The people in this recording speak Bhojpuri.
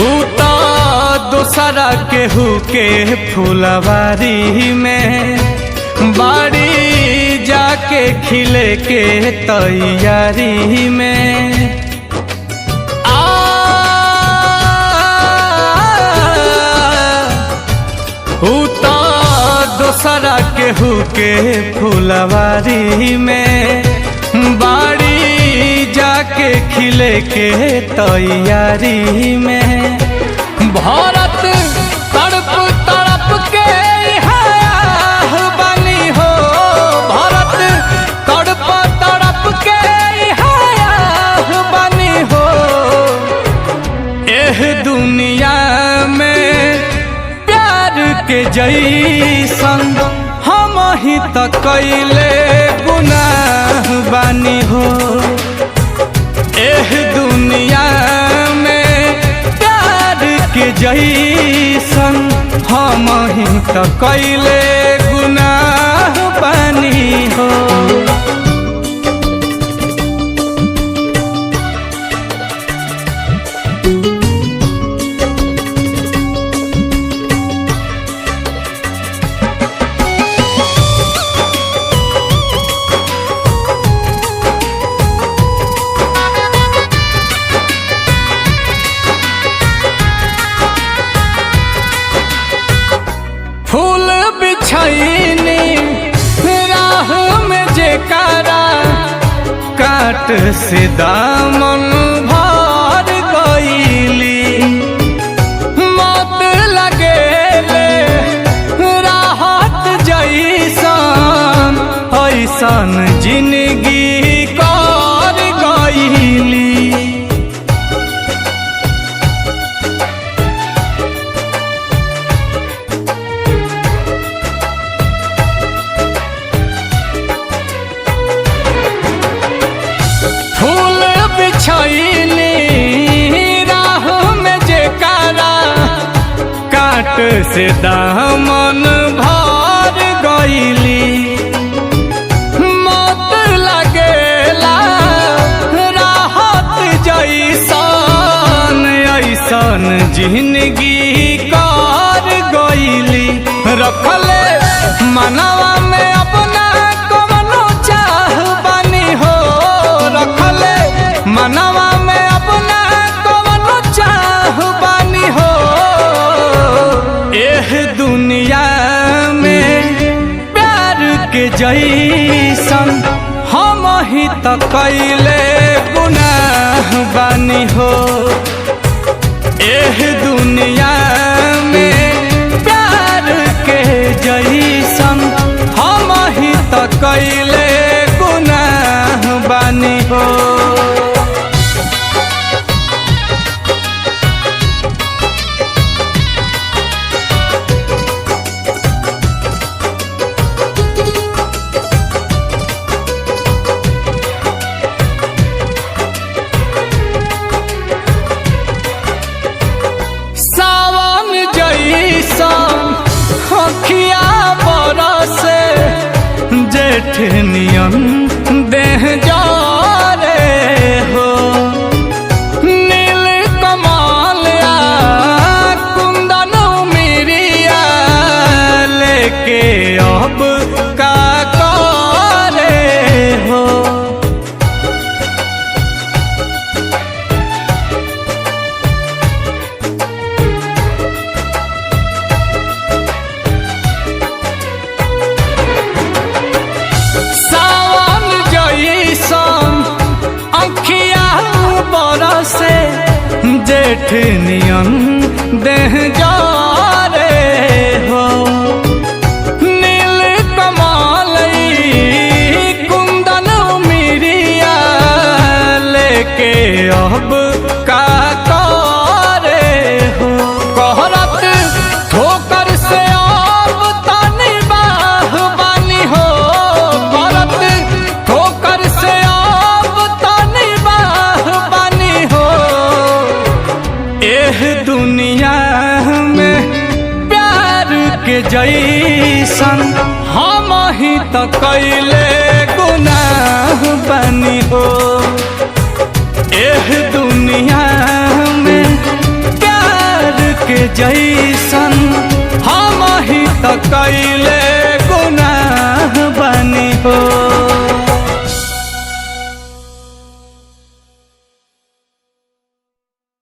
उता दोसरा केहू के फुलवारी में बाड़ी जाके खिले के तैयारी में उता दोसरा केहू के फुलवारी में बाड़ी जाके खिले के तैयारी में भारत तड़प तड़प के बनी हो भारत तड़प तड़प के बनी हो एह दुनिया में प्यार के जैसन हम ही त कैले गुनाह बानी हो एह दुनिया में प्यार के जैसन हम ही त कैले गुनाह बानी हो। फूल बिछैनी राह में जेकारा काट से दामन भर गईली मत लगेले राहत जैसन ऐसन जिंदगी कर गईली राह में जेकारा काट से दामन भर गईली मत लगेला राहत जैसन ऐसन जिंदगी कर गईली रखले मनवा में अपना कवनो चाह बनी हो रखले मनवा में अपना कवनो चाह बानी हो एह दुनिया में प्यार के जैसन हम ही त कैले गुनाह बानी हो एह दुनिया में प्यार के जैसन हम ही त कैले गुनाह बानी हो। जेठ नियन देह जारे हो नील कमालिया कुंदन मिरिया लेके अब का करे हो से जेठ नियन देह जारे हो नील कमालई कुंदन मिरिया लेके अब का करे हो कहरत ठोकर से अब तनी बाह बानी हो कहरत ठोकर से अब तनी बाह बानी हो एह दुनिया में प्यार के जैसन हम ही त कैले गुनाह बानी हो एह दुनिया में प्यार के जैसन हम ही त कैले